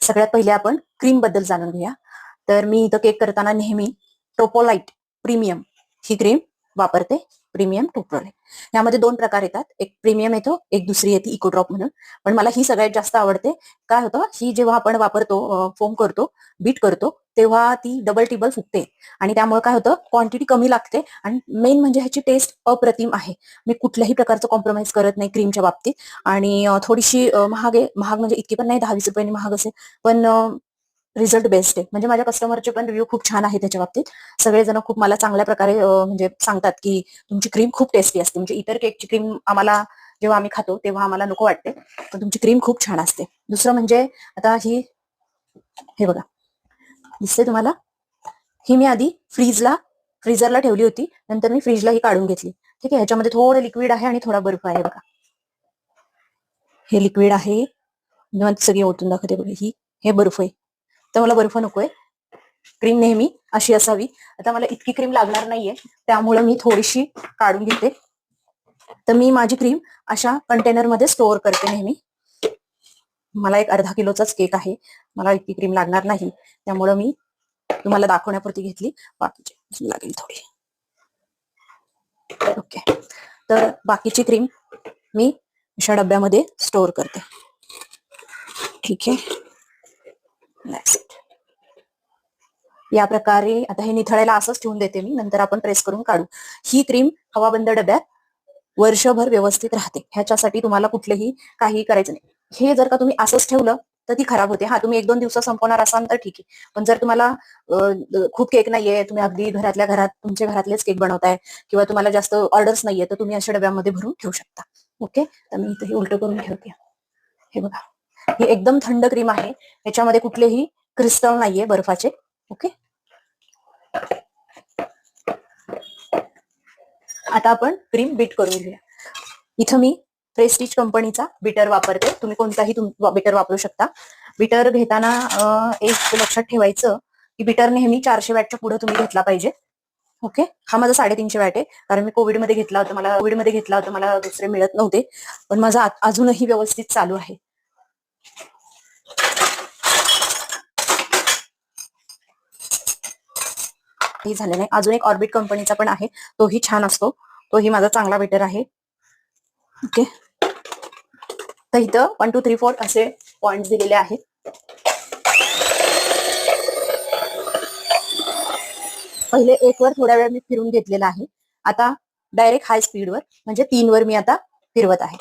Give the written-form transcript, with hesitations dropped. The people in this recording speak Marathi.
सगळ्यात पहिले आपण क्रीम बद्दल जाणून घेऊया. तर मी इथं केक करताना नेहमी टोपोलाइट प्रीमियम ही क्रीम वापरते. प्रीमियम टोपोलाइट यामध्ये 2 प्रकार येतात, एक प्रीमियम येतो, एक दुसरी येते इको ड्रॉप म्हणून. पण मला ही सगळ्यात जास्त आवडते. काय होतं, ही जेव्हा आपण वापरतो, फोम करतो, बीट करतो, तेव्हा ती डबल टिबल फुगते आणि त्यामुळे काय होतं, क्वांटिटी कमी लागते आणि मेन म्हणजे ह्याची टेस्ट अप्रतिम आहे. मी कुठल्याही प्रकारचं कॉम्प्रोमाइज करत नाही क्रीमच्या बाबतीत. आणि थोडीशी महाग आहे, महाग म्हणजे इतकी पण नाही, 10-20 रुपयांनी महाग असेल, पण रिझल्ट बेस्ट आहे. म्हणजे माझ्या कस्टमरचे पण रिव्ह्यू खूप छान आहे त्याच्या बाबतीत. सगळेजण खूप मला चांगल्या प्रकारे म्हणजे सांगतात की तुमची क्रीम खूप टेस्टी असते. म्हणजे इतर केकची क्रीम आम्हाला जेव्हा आम्ही खातो तेव्हा आम्हाला नको वाटते, पण तुमची क्रीम खूप छान असते. दुसरं म्हणजे आता हे बघा, दिसते तुम्हाला, ही मी आधी फ्रीजरला ठेवली होती, नंतर मी फ्रीजला ही काढून घेतली. ठीक आहे, ह्याच्यामध्ये थोडं लिक्विड आहे आणि थोडा बर्फ आहे. बघा, हे लिक्विड आहे, सगळी ओतून दाखवते बघा. हे बर्फ आहे, तर मला बर्फ नकोय. क्रीम नेहमी अशी असावी. आता मला इतकी क्रीम लागणार नाहीये, त्यामुळे मी थोडीशी काढून घेते. तर मी माझी क्रीम अशा कंटेनरमध्ये स्टोअर करते नेहमी. मला एक अर्धा किलोचाच केक आहे, मला इतकी क्रीम लागणार नाही, त्यामुळे मी तुम्हाला दाखवण्यापुरती घेतली, बाकीची लागेल थोडी. ओके, तर बाकीची क्रीम मी अशा डब्यामध्ये स्टोअर करते. ठीक आहे, नेक्स्ट या प्रकारे आता हे निथळायला असंच ठेवून देते मी, नंतर आपण प्रेस करून काढू. ही क्रीम हवाबंद डब्यात वर्षभर व्यवस्थित राहते. ह्याच्यासाठी तुम्हाला कुठलेही काही करायचं नाही. हे जर का तुम्ही असंच ठेवलं तर ती खराब होते. हा, तुम्ही 1-2 दिवसात संपवणार असाल तर ठीक आहे, पण जर तुम्हाला खूप केक नाहीये, तुम्ही अगदी घरातल्या घरात तुमच्या घरातलेच केक बनवताय किंवा तुम्हाला जास्त ऑर्डर्स नाहीये, तर तुम्ही अशा डब्यामध्ये भरून ठेवू शकता. ओके, तर मी इथे उलट करून ठेवते. हे बघा, ही एकदम थंड क्रीम आहे, याच्यामध्ये कुठलेही क्रिस्टल नाहीये बर्फाचे. ओके, आता आपण क्रीम बीट करून घेऊया. इथं मी प्रेस्टिज कंपनीचा बीटर वापरते, तुम्ही कोणताही बीटर वापरू शकता. बीटर घेताना एक लक्षात ठेवायचं की बीटर नेहमी 400 वॅटच्या पुढे तुम्ही घेतला पाहिजे. ओके, हा माझा 350 वॅट आहे, कारण मी कोविडमध्ये घेतला होता, मला दुसरे मिळत नव्हते, पण माझा अजूनही व्यवस्थित चालू आहे. झाले नाही, अजून एक ऑर्बिट कंपनीचा पण आहे, तोही छान असतो, तोही माझा चांगला बीटर आहे. ओके, तर इथं 1 2 3 4 असे पॉइंट दिलेले आहेत. पहिले 1 वर थोड्या वेळ मी फिरून घेतलेला आहे, आता डायरेक्ट हाय स्पीडवर म्हणजे 3 वर मी आता फिरवत आहे.